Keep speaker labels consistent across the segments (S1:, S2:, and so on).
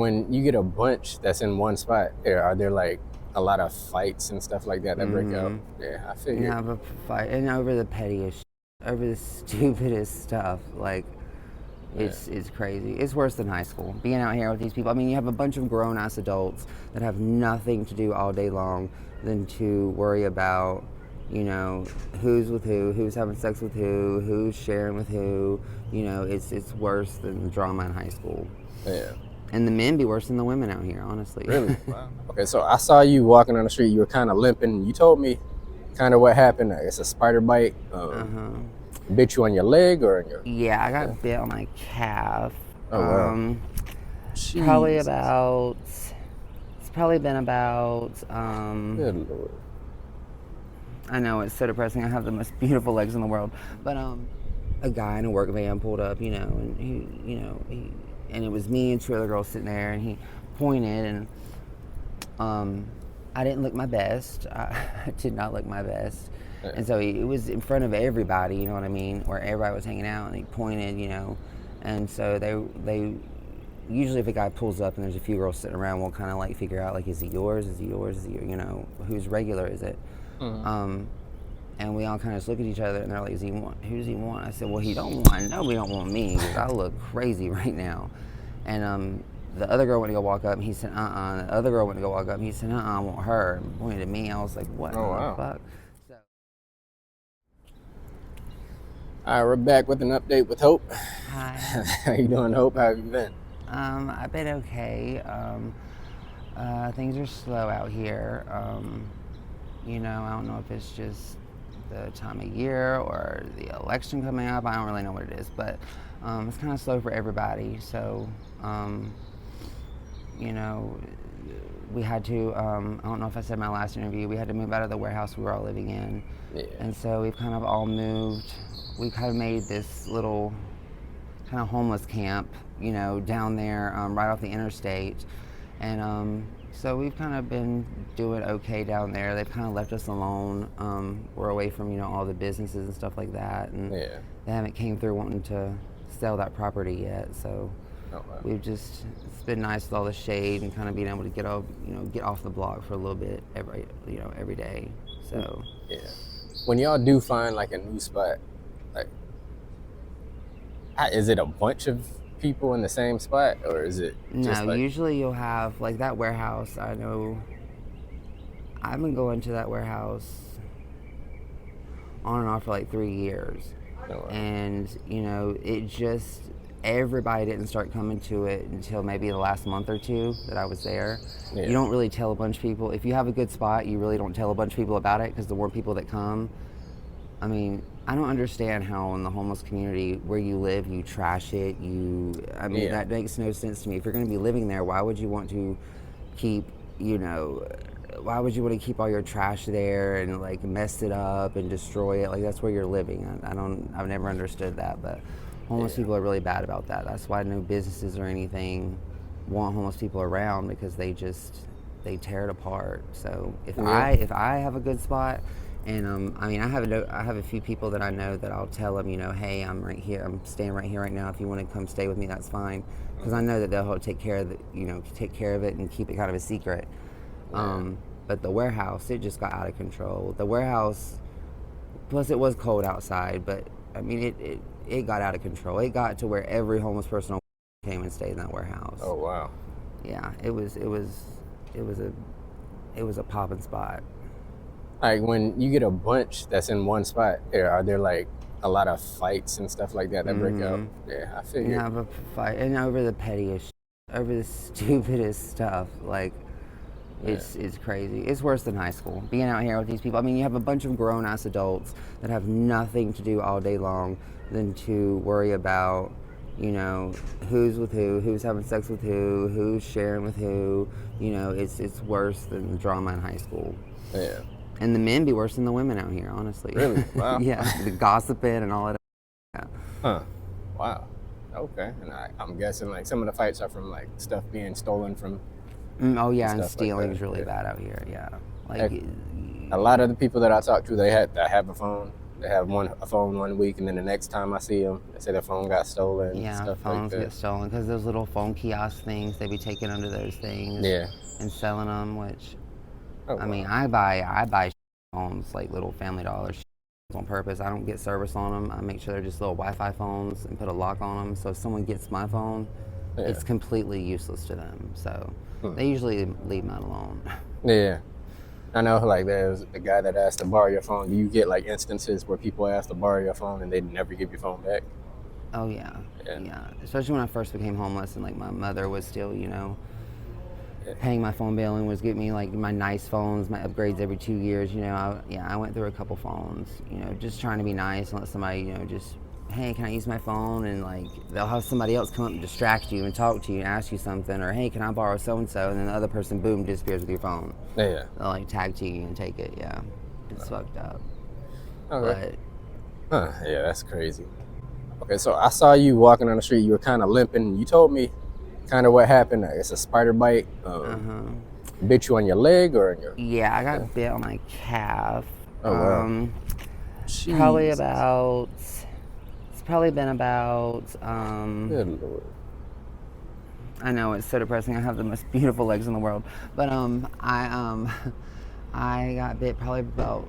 S1: When you get a bunch that's in one spot, are there like a lot of fights and stuff like that that break out? Yeah, I
S2: You
S1: figured.
S2: have a fight, and over the pettiest, over the stupidest stuff. Like,
S1: Yeah,
S2: it's crazy. It's worse than high school. Being out here with these people. I mean, you have a bunch of grown ass adults that have nothing to do all day long than to worry about, you know, who's with who, who's having sex with who, who's sharing with who. You know, it's worse than the drama in high school.
S1: yeah.
S2: And the men be worse than the women out here, honestly.
S1: Really? Wow. Okay, so I saw you walking on the street. You were kind of limping. You told me kind of what happened. It's a spider bite. Bit you on your leg or on your?
S2: Yeah, I
S1: Yeah.
S2: got bit on my calf.
S1: Oh wow.
S2: Probably
S1: Jesus.
S2: about. It's probably been about.
S1: Good lord.
S2: I know it's so depressing. I have the most beautiful legs in the world, but a guy in a work van pulled up, and and it was me and two other girls sitting there, and he pointed, and I didn't look my best. I did not look my best,
S1: Yeah.
S2: and so it was in front of everybody. You know what I mean? Where everybody was hanging out, and he pointed, and so they usually if a guy pulls up and there's a few girls sitting around, we'll kind of like figure out like, is he yours? Is he yours? Is he, whose regular is it? And we all kind of just look at each other and they're like, who does he want? I said, well, he don't want, no, we don't want me because I look crazy right now. And the other girl went to go walk up and he said, uh-uh. The other girl went to go walk up and he said, uh-uh, I want her. And pointed at me. I was like, what
S1: Oh
S2: the
S1: wow.
S2: fuck? So,
S1: All right, we're back with an update with Hope.
S2: hi.
S1: How you doing, Hope? How have you been?
S2: I've been okay. Things are slow out here. I don't know if it's just the time of year or the election coming up. I don't really know what it is, but it's kind of slow for everybody. So, you know, we had to, I don't know if I said in my last interview, we had to move out of the warehouse we were all living in.
S1: Yeah.
S2: And so we've kind of all moved. We kind of made this little kind of homeless camp, down there right off the interstate. And so we've kind of been doing okay down there. They've kind of left us alone. We're away from, all the businesses and stuff like that. And
S1: Yeah.
S2: they haven't came through wanting to sell that property yet. So
S1: Oh wow.
S2: it's been nice with all the shade and kind of being able to get off the block for a little bit every day. So
S1: Yeah. When y'all do find like a new spot, like, is it a bunch of people in the same spot, or is it just
S2: no,
S1: like?
S2: usually you'll have like that warehouse. I know I've been going to that warehouse on and off for like 3 years.
S1: Oh, wow.
S2: And, it just, everybody didn't start coming to it until maybe the last month or two that I was there.
S1: Yeah.
S2: You don't really tell a bunch of people. If you have a good spot, you really don't tell a bunch of people about it because the more people that come, I mean, I don't understand how in the homeless community where you live, you trash it.
S1: Yeah.
S2: That makes no sense to me. If you're going to be living there, why would you want to keep, why would you want to keep all your trash there and like mess it up and destroy it? Like that's where you're living. I've never understood that, but homeless people are really bad about that. That's why no businesses or anything want homeless people around because they tear it apart. So if I have a good spot, and I have a few people that I know that I'll tell them, hey, I'm right here, I'm staying right here right now. If you want to come stay with me, that's fine, because I know that they'll take care of it and keep it kind of a secret. But the warehouse, it just got out of control. The warehouse, plus it was cold outside, but I mean it got out of control. It got to where every homeless person came and stayed in that warehouse.
S1: Oh wow.
S2: Yeah, it was a popping spot.
S1: Like when you get a bunch that's in one spot, are there like a lot of fights and stuff like that that break out? Yeah, I
S2: You
S1: figured.
S2: have a fight, and over the pettiest, over the stupidest stuff. Like, it's crazy. It's worse than high school. Being out here with these people. I mean, you have a bunch of grown ass adults that have nothing to do all day long than to worry about, who's with who, who's having sex with who, who's sharing with who. It's worse than the drama in high school.
S1: Yeah.
S2: And the men be worse than the women out here, honestly.
S1: Really? Wow.
S2: Yeah, the gossiping and all that. Yeah.
S1: Huh. Wow. Okay. And I'm guessing like some of the fights are from like stuff being stolen from.
S2: Oh yeah, and
S1: Stuff like
S2: stealing is
S1: that,
S2: really
S1: yeah.
S2: bad out here. Yeah, like
S1: A lot of the people that I talk to, they have a phone. They have a phone 1 week, and then the next time I see them, they say their phone got stolen.
S2: Yeah,
S1: Stuff like
S2: phones
S1: that.
S2: get stolen because those little phone kiosk things, they be taking under those things
S1: Yeah.
S2: and selling them. Which,
S1: Oh,
S2: I mean,
S1: wow.
S2: I buy phones like little Family Dollar on purpose. I don't get service on them. I make sure they're just little Wi-Fi phones and put a lock on them. So if someone gets my phone,
S1: Yeah.
S2: it's completely useless to them. So they usually leave mine alone.
S1: Yeah. I know, like, there's the guy that asked to borrow your phone. Do you get, like, instances where people ask to borrow your phone and they never give your phone back?
S2: Oh yeah,
S1: Yeah.
S2: yeah. Especially when I first became homeless and like my mother was still,
S1: Yeah.
S2: paying my phone bill and was getting me like my nice phones, my upgrades every 2 years. I went through a couple phones. Just trying to be nice and let somebody, just, hey, can I use my phone? And like they'll have somebody else come up and distract you and talk to you and ask you something, or hey, can I borrow so and so? And then the other person, boom, disappears with your phone.
S1: Yeah.
S2: They'll like tag to you and take it. Yeah, it's fucked up.
S1: Okay.
S2: But
S1: Yeah, that's crazy. Okay, so I saw you walking on the street. You were kind of limping. You told me kind of what happened. It's a spider bite. Bit you on your leg or in your?
S2: yeah, I got bit on my calf.
S1: Oh, wow.
S2: Probably
S1: Jesus.
S2: about. It's probably been about.
S1: Good Lord.
S2: I know it's so depressing. I have the most beautiful legs in the world, but I got bit probably about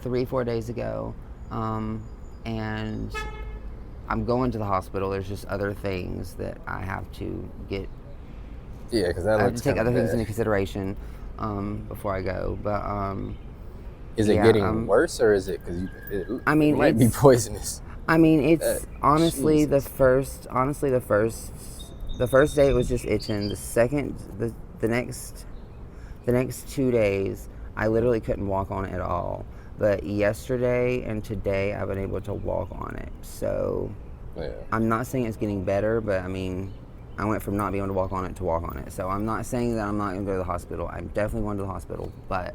S2: 3-4 days ago, and I'm going to the hospital. There's just other things that I have to get.
S1: Yeah, because that
S2: I have to
S1: looks
S2: take
S1: kind
S2: other
S1: of
S2: things
S1: bad.
S2: into consideration before I go. But
S1: Is it
S2: yeah,
S1: getting worse, or is it because
S2: I mean,
S1: it might be
S2: it's.
S1: poisonous?
S2: I mean, it's honestly
S1: Jesus.
S2: the first day it was just itching. The next 2 days, I literally couldn't walk on it at all. But yesterday and today, I've been able to walk on it. So
S1: Yeah.
S2: I'm not saying it's getting better, but I mean, I went from not being able to walk on it to walk on it. So I'm not saying that I'm not going to go to the hospital. I'm definitely going to the hospital, but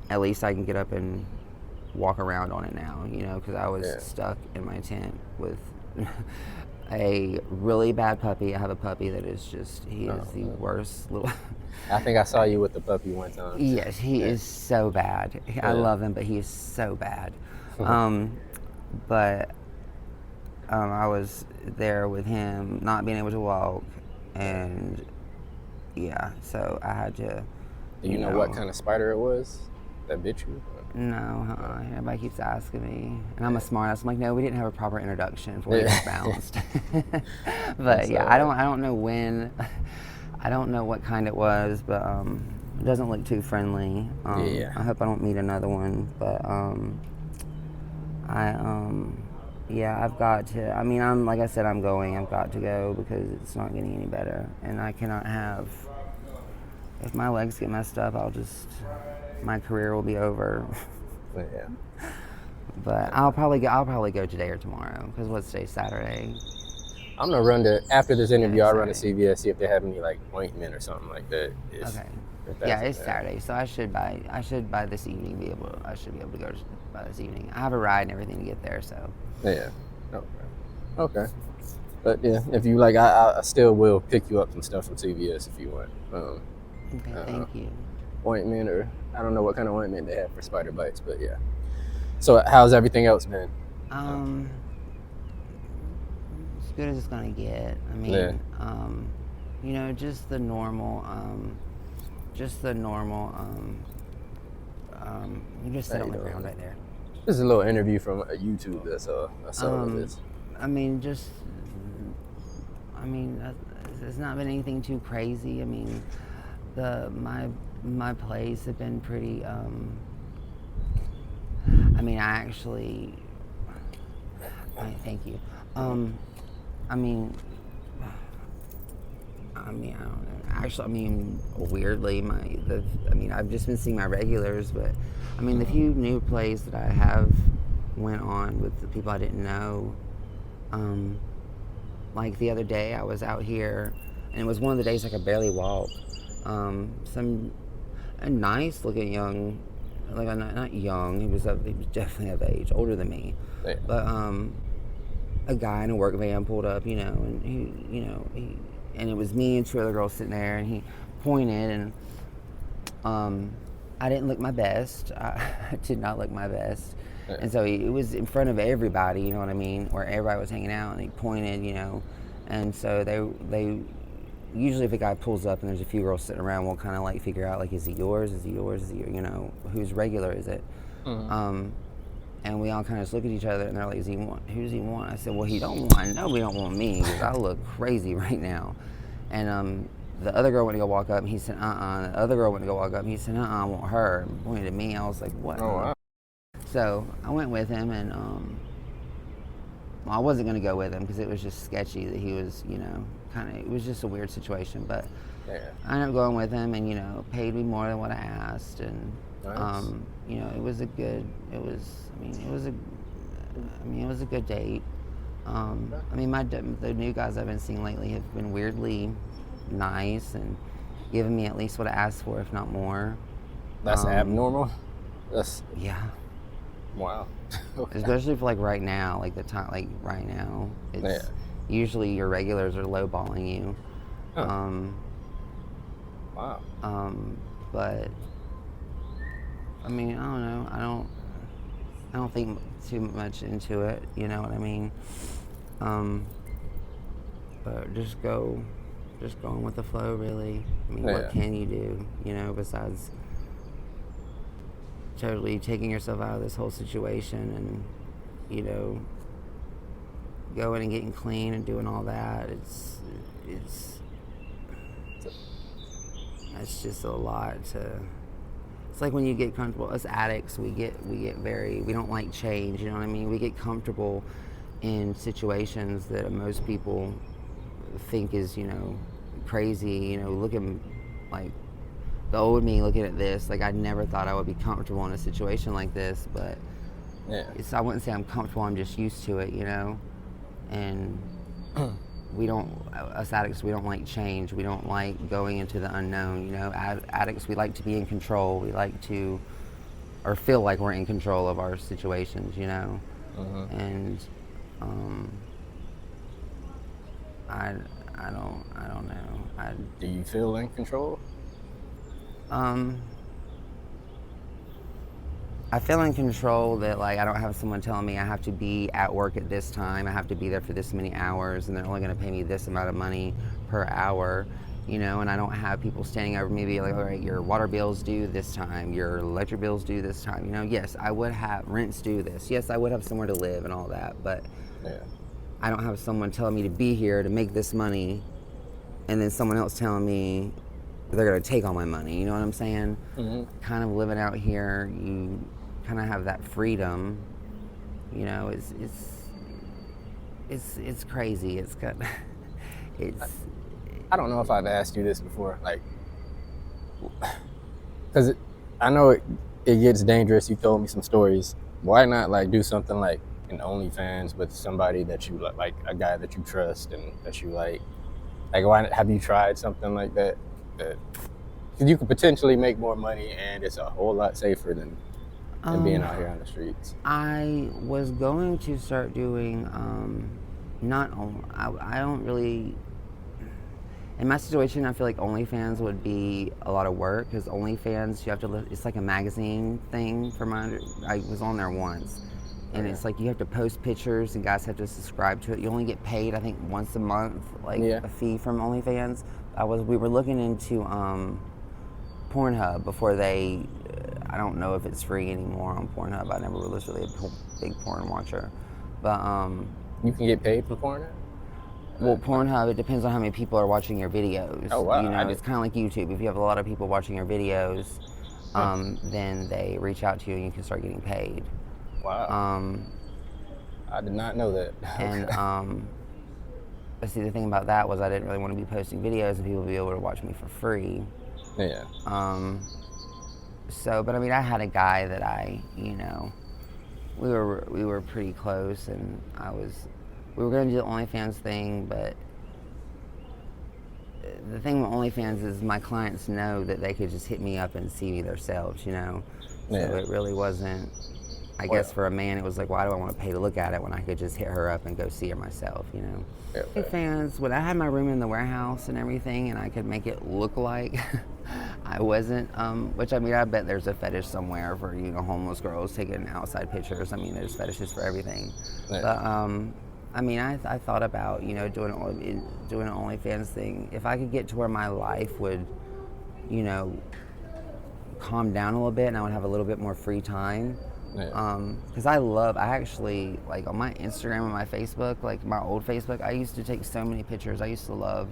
S2: at least I can get up and walk around on it now, because I was stuck in my tent with a really bad puppy. I have a puppy that is he is the worst little.
S1: I think I saw you with the puppy one time.
S2: Yes, he is so bad. I love him, but he is so bad. But I was there with him, not being able to walk, and yeah, so I had to.
S1: Do you know what kind of spider it was that bit you?
S2: No, everybody keeps asking me, and I'm a smartass. I'm like, no, we didn't have a proper introduction before we just bounced. But yeah, I don't know when, I don't know what kind it was, but it doesn't look too friendly. I hope I don't meet another one, but yeah, I've got to. I mean, like I said, I'm going. I've got to go because it's not getting any better, and I cannot have. If my legs get messed up, my career will be over.
S1: Yeah.
S2: But I'll probably go today or tomorrow, because what's today, Saturday?
S1: I'm gonna run after this interview. I'll run to CVS, see if they have any like ointment or something like that.
S2: Okay. Yeah, it's Saturday, so I should by this evening I should be able to go by this evening. I have a ride and everything to get there, so.
S1: Yeah. Okay. But yeah, if you like, I still will pick you up some stuff from CVS if you want.
S2: Okay, thank you.
S1: Ointment, or I don't know what kind of ointment they have for spider bites, but yeah. So how's everything else been?
S2: As good as it's gonna get. I mean, just the normal. You just sit on the ground right there.
S1: This is a little interview from YouTube. That's all it is.
S2: I mean, it's not been anything too crazy. I mean, my plays have been pretty. Thank you. I don't know. Actually, weirdly, I've just been seeing my regulars, but the few new plays that I have went on with the people I didn't know. Like the other day, I was out here, and it was one of the days I could barely walk. A nice looking young, like not young. He was definitely of age, older than me, but a guy in a work van pulled up, and and it was me and two other girls sitting there, and he pointed, and I didn't look my best. I did not look my best,
S1: Yeah.
S2: And so it was in front of everybody, you know what I mean, where everybody was hanging out, and he pointed, you know, and so they usually if a guy pulls up and there's a few girls sitting around, we'll kind of like figure out like, is he yours? Is he yours? Is he, you know, who's regular is it? And we all kind of just look at each other, and they're like, who does he want? I said, well, he don't want, I know he don't want me, because I look crazy right now. And the other girl went to go walk up, and he said, uh-uh. The other girl went to go walk up, and he said, uh-uh, I want her. And pointed at me. I was like, what?
S1: Oh, wow.
S2: So I went with him, and well, I wasn't going to go with him because it was just sketchy that he was, you know, kind of, it was just a weird situation. But
S1: Yeah.
S2: I ended up going with him, and, you know, paid me more than what I asked. And,
S1: Nice.
S2: you know, it was a good date. I mean, the new guys I've been seeing lately have been weirdly nice and giving me at least what I asked for, if not more.
S1: That's abnormal? That's,
S2: Yeah.
S1: wow. Okay.
S2: Especially for like right now, like the time, like right now, it's usually your regulars are lowballing you.
S1: Huh. Wow.
S2: But I mean, I don't know. I don't think too much into it. You know what I mean? But just going with the flow, really. I mean, what can you do? You know, besides totally taking yourself out of this whole situation and, you know, going and getting clean and doing all that. It's just a lot to. It's like when you get comfortable. Us addicts, we don't like change. You know what I mean? We get comfortable in situations that most people think is, you know, crazy. You know, look at like the old me looking at this. Like I never thought I would be comfortable in a situation like this, but I wouldn't say I'm comfortable. I'm just used to it, you know. And us addicts, we don't like change. We don't like going into the unknown, you know. Addicts, we like to be in control. We like to, or feel like we're in control of our situations, you know. And I don't know.
S1: Do you feel in control?
S2: I feel in control that, like, I don't have someone telling me I have to be at work at this time, I have to be there for this many hours, and they're only going to pay me this amount of money per hour, you know, and I don't have people standing over me being like, all right, your water bill's due this time, your electric bill's due this time, you know. Yes, I would have rents due this. Yes, I would have somewhere to live and all that, but I don't have someone telling me to be here to make this money, and then someone else telling me they're going to take all my money, you know what I'm saying? Kind of living out here, you kind of have that freedom, you know. It's crazy.
S1: I don't know if I've asked you this before, like, because I know it gets dangerous. You told me some stories. Why not like do something like an OnlyFans with somebody that you like a guy that you trust and that you like why have you tried something like that? Because you could potentially make more money, and it's a whole lot safer than being out here on the streets.
S2: I was going to start doing I don't really. In my situation, I feel like OnlyFans would be a lot of work, because OnlyFans, you have to. It's like a magazine thing. I was on there once, and it's like you have to post pictures, and guys have to subscribe to it. You only get paid, I think, once a month, like a fee from OnlyFans. We were looking into Pornhub before they. I don't know if it's free anymore on Pornhub. I never was really a big porn watcher, but
S1: you can get paid for porn.
S2: Well, Pornhub, it depends on how many people are watching your videos.
S1: Oh, wow.
S2: You know, it's kind of like YouTube. If you have a lot of people watching your videos, then they reach out to you and you can start getting paid.
S1: Wow. I did not know that.
S2: And see, the thing about that was I didn't really want to be posting videos and people would be able to watch me for free.
S1: Yeah.
S2: So, but I mean, I had a guy that you know, we were pretty close, and we were going to do the OnlyFans thing, but the thing with OnlyFans is my clients know that they could just hit me up and see me themselves, you know. So it really wasn't. I guess for a man, it was like, why do I want to pay to look at it when I could just hit her up and go see her myself, you know? OnlyFans, when I had my room in the warehouse and everything, and I could make it look like I wasn't, which I mean, I bet there's a fetish somewhere for, homeless girls taking outside pictures. I mean, there's fetishes for everything.
S1: Yeah,
S2: But, I mean, I thought about, doing an OnlyFans thing. If I could get to where my life would, you know, calm down a little bit and I would have a little bit more free time.
S1: yeah,
S2: Because I actually, like on my Instagram and my Facebook, like my old Facebook, I used to take so many pictures. I used to love,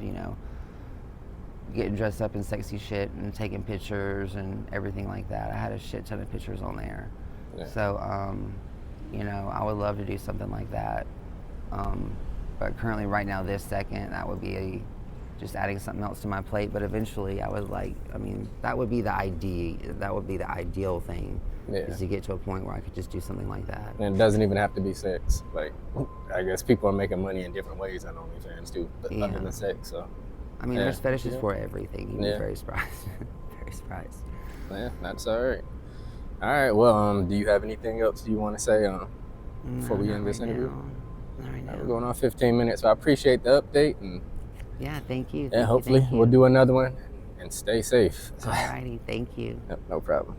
S2: getting dressed up in sexy shit and taking pictures and everything like that. I had a shit ton of pictures on there.
S1: yeah.
S2: So, I would love to do something like that. But currently, right now, this second, that would be just adding something else to my plate. But eventually, I would that would be the idea. That would be the ideal thing,
S1: Yeah.
S2: is to get to a point where I could just do something like that.
S1: And it doesn't even have to be sex. Like, I guess people are making money in different ways on OnlyFans too, other than sex. So,
S2: I mean, there's fetishes for everything. You'd be
S1: Yeah.
S2: very surprised. Very surprised.
S1: yeah, that's all right. All right. Well, do you have anything else you want to say before we
S2: Not
S1: end this
S2: right
S1: interview?
S2: now. Not right now.
S1: We're going on 15 minutes, so I appreciate the update, and
S2: Yeah, thank you.
S1: hopefully we'll do another one, and stay safe.
S2: Alrighty, thank you.
S1: Yep, no problem.